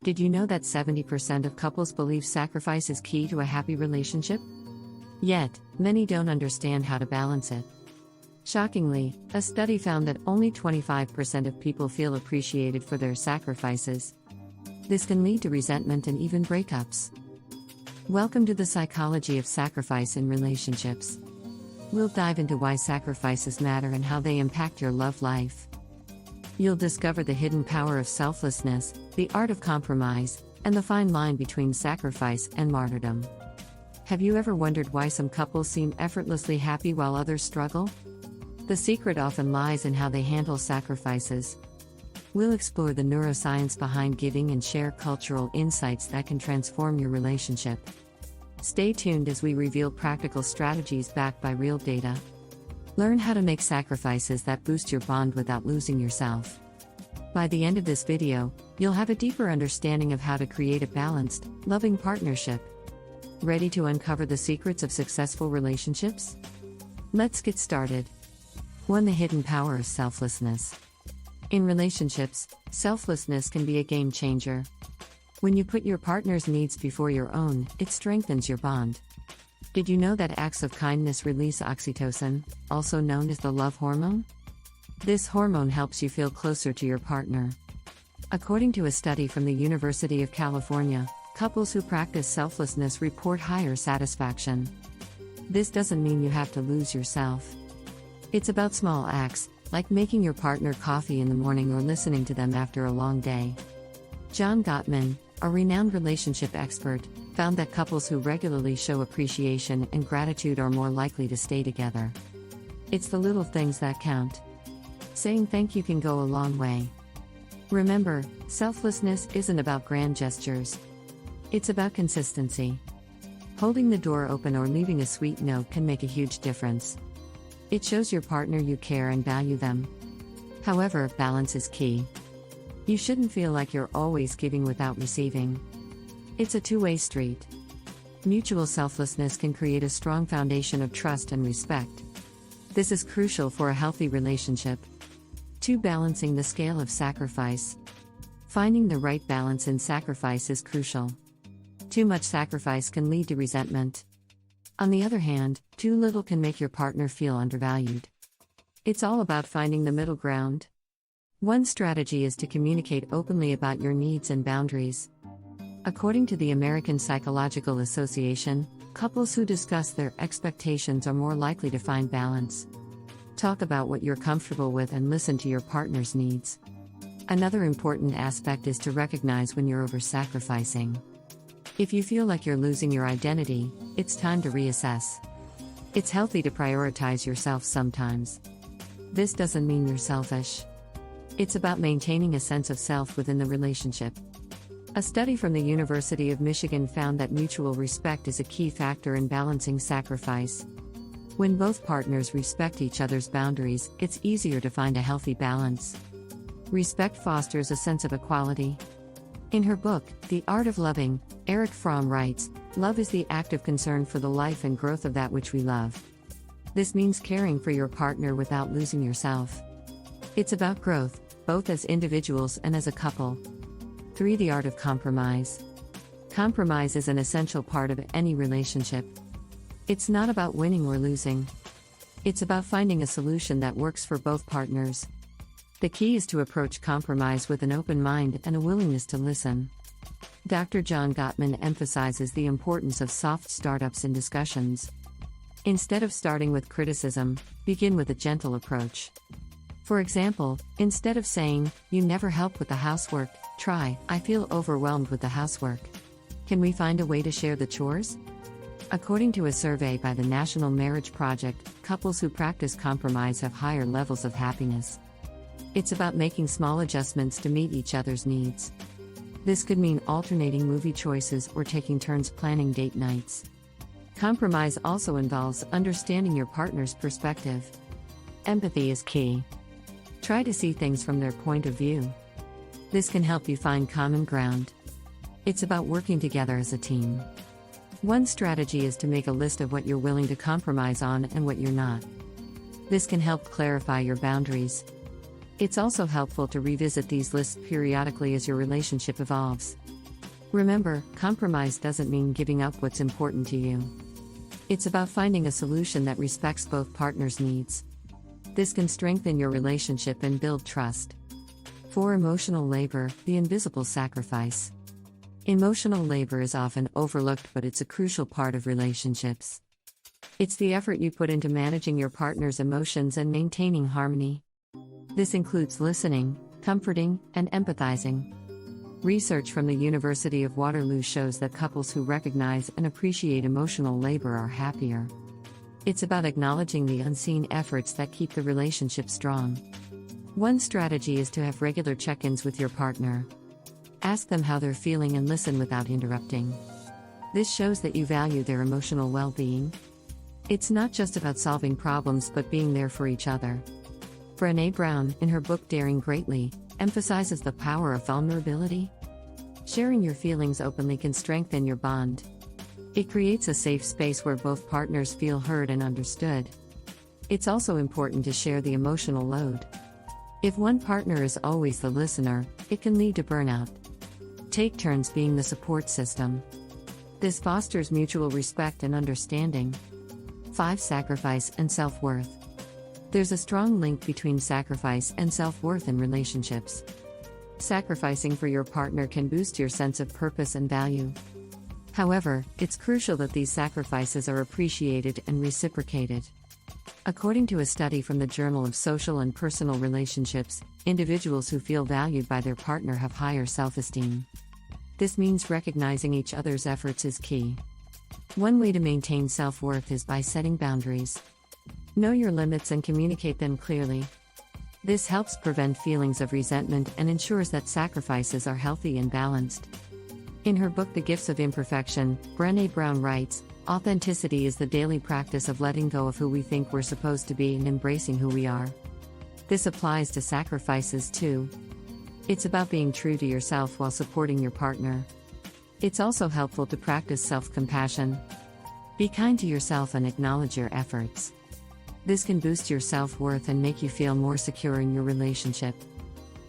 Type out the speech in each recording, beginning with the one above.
Did you know that 70% of couples believe sacrifice is key to a happy relationship? Yet, many don't understand how to balance it. Shockingly, a study found that only 25% of people feel appreciated for their sacrifices. This can lead to resentment and even breakups. Welcome to the psychology of sacrifice in relationships. We'll dive into why sacrifices matter and how they impact your love life. You'll discover the hidden power of selflessness, the art of compromise, and the fine line between sacrifice and martyrdom. Have you ever wondered why some couples seem effortlessly happy while others struggle? The secret often lies in how they handle sacrifices. We'll explore the neuroscience behind giving and share cultural insights that can transform your relationship. Stay tuned as we reveal practical strategies backed by real data. Learn how to make sacrifices that boost your bond without losing yourself. By the end of this video, you'll have a deeper understanding of how to create a balanced, loving partnership. Ready to uncover the secrets of successful relationships? Let's get started. 1. The hidden power of selflessness. In relationships, selflessness can be a game changer. When you put your partner's needs before your own, it strengthens your bond. Did you know that acts of kindness release oxytocin, also known as the love hormone? This hormone helps you feel closer to your partner. According to a study from the University of California, couples who practice selflessness report higher satisfaction. This doesn't mean you have to lose yourself. It's about small acts, like making your partner coffee in the morning or listening to them after a long day. John Gottman, a renowned relationship expert, found that couples who regularly show appreciation and gratitude are more likely to stay together. It's the little things that count. Saying thank you can go a long way. Remember, selflessness isn't about grand gestures. It's about consistency. Holding the door open or leaving a sweet note can make a huge difference. It shows your partner you care and value them. However, balance is key. You shouldn't feel like you're always giving without receiving. It's a two-way street. Mutual selflessness can create a strong foundation of trust and respect. This is crucial for a healthy relationship. 2. Balancing the scale of sacrifice. Finding the right balance in sacrifice is crucial. Too much sacrifice can lead to resentment. On the other hand, too little can make your partner feel undervalued. It's all about finding the middle ground. One strategy is to communicate openly about your needs and boundaries. According to the American Psychological Association, couples who discuss their expectations are more likely to find balance. Talk about what you're comfortable with and listen to your partner's needs. Another important aspect is to recognize when you're over-sacrificing. If you feel like you're losing your identity, it's time to reassess. It's healthy to prioritize yourself sometimes. This doesn't mean you're selfish. It's about maintaining a sense of self within the relationship. A study from the University of Michigan found that mutual respect is a key factor in balancing sacrifice. When both partners respect each other's boundaries, it's easier to find a healthy balance. Respect fosters a sense of equality. In her book, The Art of Loving, Erich Fromm writes, "Love is the active concern for the life and growth of that which we love." This means caring for your partner without losing yourself. It's about growth, both as individuals and as a couple. 3. The art of compromise. Compromise is an essential part of any relationship. It's not about winning or losing. It's about finding a solution that works for both partners. The key is to approach compromise with an open mind and a willingness to listen. Dr. John Gottman emphasizes the importance of soft startups in discussions. Instead of starting with criticism, begin with a gentle approach. For example, instead of saying, "You never help with the housework," try, "I feel overwhelmed with the housework. Can we find a way to share the chores?" According to a survey by the National Marriage Project, couples who practice compromise have higher levels of happiness. It's about making small adjustments to meet each other's needs. This could mean alternating movie choices or taking turns planning date nights. Compromise also involves understanding your partner's perspective. Empathy is key. Try to see things from their point of view. This can help you find common ground. It's about working together as a team. One strategy is to make a list of what you're willing to compromise on and what you're not. This can help clarify your boundaries. It's also helpful to revisit these lists periodically as your relationship evolves. Remember, compromise doesn't mean giving up what's important to you. It's about finding a solution that respects both partners' needs. This can strengthen your relationship and build trust. For emotional labor, the invisible sacrifice. Emotional labor is often overlooked, but it's a crucial part of relationships. It's the effort you put into managing your partner's emotions and maintaining harmony. This includes listening, comforting, and empathizing. Research from the University of Waterloo shows that couples who recognize and appreciate emotional labor are happier. It's about acknowledging the unseen efforts that keep the relationship strong. One strategy is to have regular check-ins with your partner. Ask them how they're feeling and listen without interrupting. This shows that you value their emotional well-being. It's not just about solving problems but being there for each other. Brené Brown, in her book Daring Greatly, emphasizes the power of vulnerability. Sharing your feelings openly can strengthen your bond. It creates a safe space where both partners feel heard and understood. It's also important to share the emotional load. If one partner is always the listener, it can lead to burnout. Take turns being the support system. This fosters mutual respect and understanding. 5. Sacrifice and self-worth. There's a strong link between sacrifice and self-worth in relationships. Sacrificing for your partner can boost your sense of purpose and value. However, it's crucial that these sacrifices are appreciated and reciprocated. According to a study from the Journal of Social and Personal Relationships, individuals who feel valued by their partner have higher self-esteem. This means recognizing each other's efforts is key. One way to maintain self-worth is by setting boundaries. Know your limits and communicate them clearly. This helps prevent feelings of resentment and ensures that sacrifices are healthy and balanced. In her book The Gifts of Imperfection, Brené Brown writes, "Authenticity is the daily practice of letting go of who we think we're supposed to be and embracing who we are." This applies to sacrifices too. It's about being true to yourself while supporting your partner. It's also helpful to practice self-compassion. Be kind to yourself and acknowledge your efforts. This can boost your self-worth and make you feel more secure in your relationship.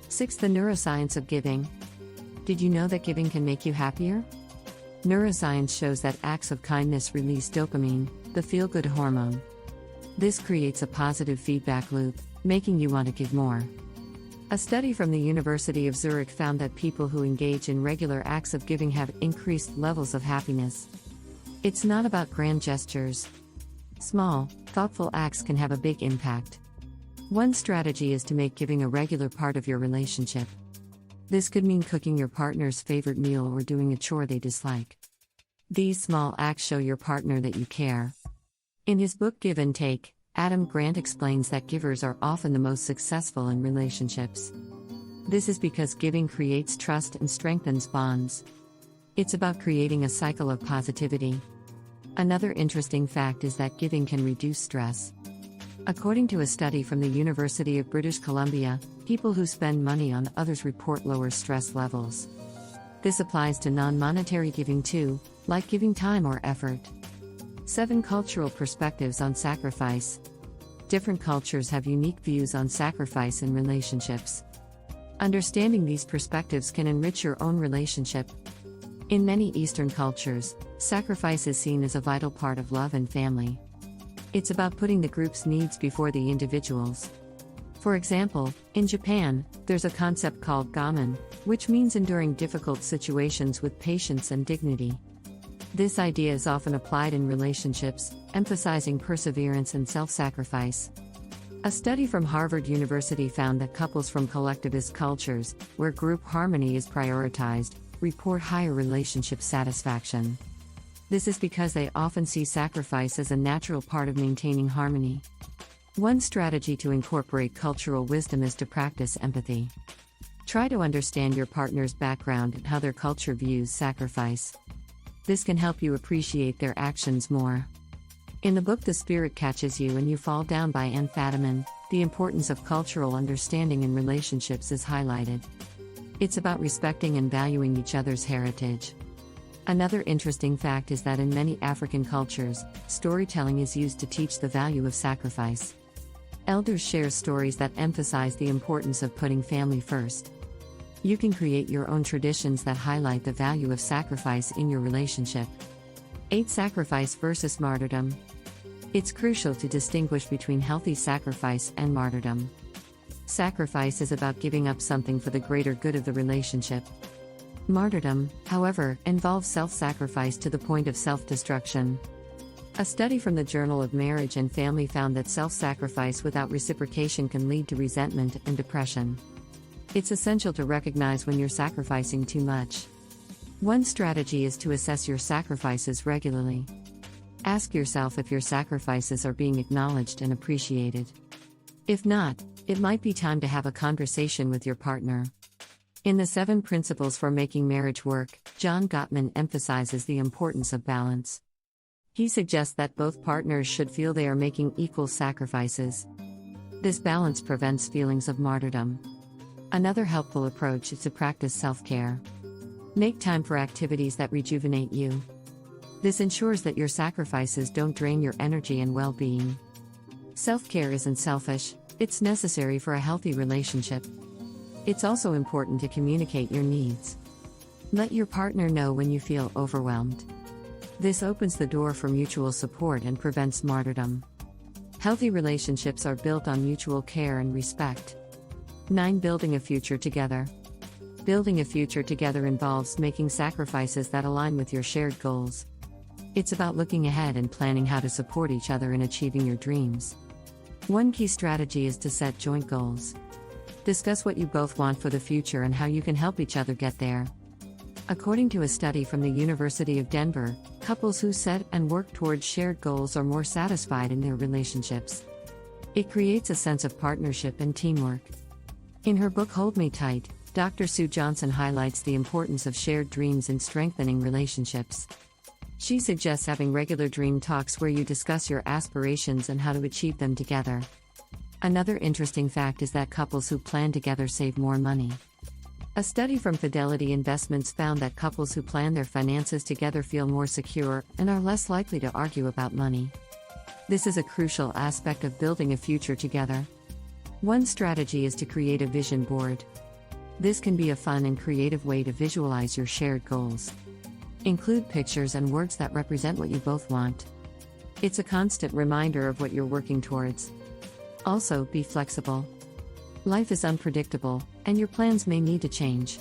6. The neuroscience of giving. Did you know that giving can make you happier? Neuroscience shows that acts of kindness release dopamine, the feel-good hormone. This creates a positive feedback loop, making you want to give more. A study from the University of Zurich found that people who engage in regular acts of giving have increased levels of happiness. It's not about grand gestures. Small, thoughtful acts can have a big impact. One strategy is to make giving a regular part of your relationship. This could mean cooking your partner's favorite meal or doing a chore they dislike. These small acts show your partner that you care. In his book Give and Take, Adam Grant explains that givers are often the most successful in relationships. This is because giving creates trust and strengthens bonds. It's about creating a cycle of positivity. Another interesting fact is that giving can reduce stress. According to a study from the University of British Columbia, people who spend money on others report lower stress levels. This applies to non-monetary giving too, like giving time or effort. 7. Cultural perspectives on sacrifice. Different cultures have unique views on sacrifice in relationships. Understanding these perspectives can enrich your own relationship. In many Eastern cultures, sacrifice is seen as a vital part of love and family. It's about putting the group's needs before the individual's. For example, in Japan, there's a concept called gamen, which means enduring difficult situations with patience and dignity. This idea is often applied in relationships, emphasizing perseverance and self-sacrifice. A study from Harvard University found that couples from collectivist cultures, where group harmony is prioritized, report higher relationship satisfaction. This is because they often see sacrifice as a natural part of maintaining harmony. One strategy to incorporate cultural wisdom is to practice empathy. Try to understand your partner's background and how their culture views sacrifice. This can help you appreciate their actions more. In the book The Spirit Catches You and You Fall Down by Anne Fadiman, the importance of cultural understanding in relationships is highlighted. It's about respecting and valuing each other's heritage. Another interesting fact is that in many African cultures, storytelling is used to teach the value of sacrifice. Elders share stories that emphasize the importance of putting family first. You can create your own traditions that highlight the value of sacrifice in your relationship. 8. Sacrifice versus martyrdom. It's crucial to distinguish between healthy sacrifice and martyrdom. Sacrifice is about giving up something for the greater good of the relationship. Martyrdom, however, involves self-sacrifice to the point of self-destruction. A study from the Journal of Marriage and Family found that self-sacrifice without reciprocation can lead to resentment and depression. It's essential to recognize when you're sacrificing too much. One strategy is to assess your sacrifices regularly. Ask yourself if your sacrifices are being acknowledged and appreciated. If not, it might be time to have a conversation with your partner. In the 7 Principles for Making Marriage Work, John Gottman emphasizes the importance of balance. He suggests that both partners should feel they are making equal sacrifices. This balance prevents feelings of martyrdom. Another helpful approach is to practice self-care. Make time for activities that rejuvenate you. This ensures that your sacrifices don't drain your energy and well-being. Self-care isn't selfish, it's necessary for a healthy relationship. It's also important to communicate your needs. Let your partner know when you feel overwhelmed. This opens the door for mutual support and prevents martyrdom. Healthy relationships are built on mutual care and respect. 9. Building a future together. Building a future together involves making sacrifices that align with your shared goals. It's about looking ahead and planning how to support each other in achieving your dreams. One key strategy is to set joint goals. Discuss what you both want for the future and how you can help each other get there. According to a study from the University of Denver, couples who set and work towards shared goals are more satisfied in their relationships. It creates a sense of partnership and teamwork. In her book Hold Me Tight, Dr. Sue Johnson highlights the importance of shared dreams in strengthening relationships. She suggests having regular dream talks where you discuss your aspirations and how to achieve them together. Another interesting fact is that couples who plan together save more money. A study from Fidelity Investments found that couples who plan their finances together feel more secure and are less likely to argue about money. This is a crucial aspect of building a future together. One strategy is to create a vision board. This can be a fun and creative way to visualize your shared goals. Include pictures and words that represent what you both want. It's a constant reminder of what you're working towards. Also, be flexible. Life is unpredictable, and your plans may need to change.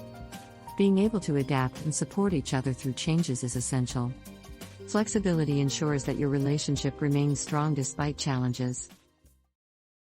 Being able to adapt and support each other through changes is essential. Flexibility ensures that your relationship remains strong despite challenges.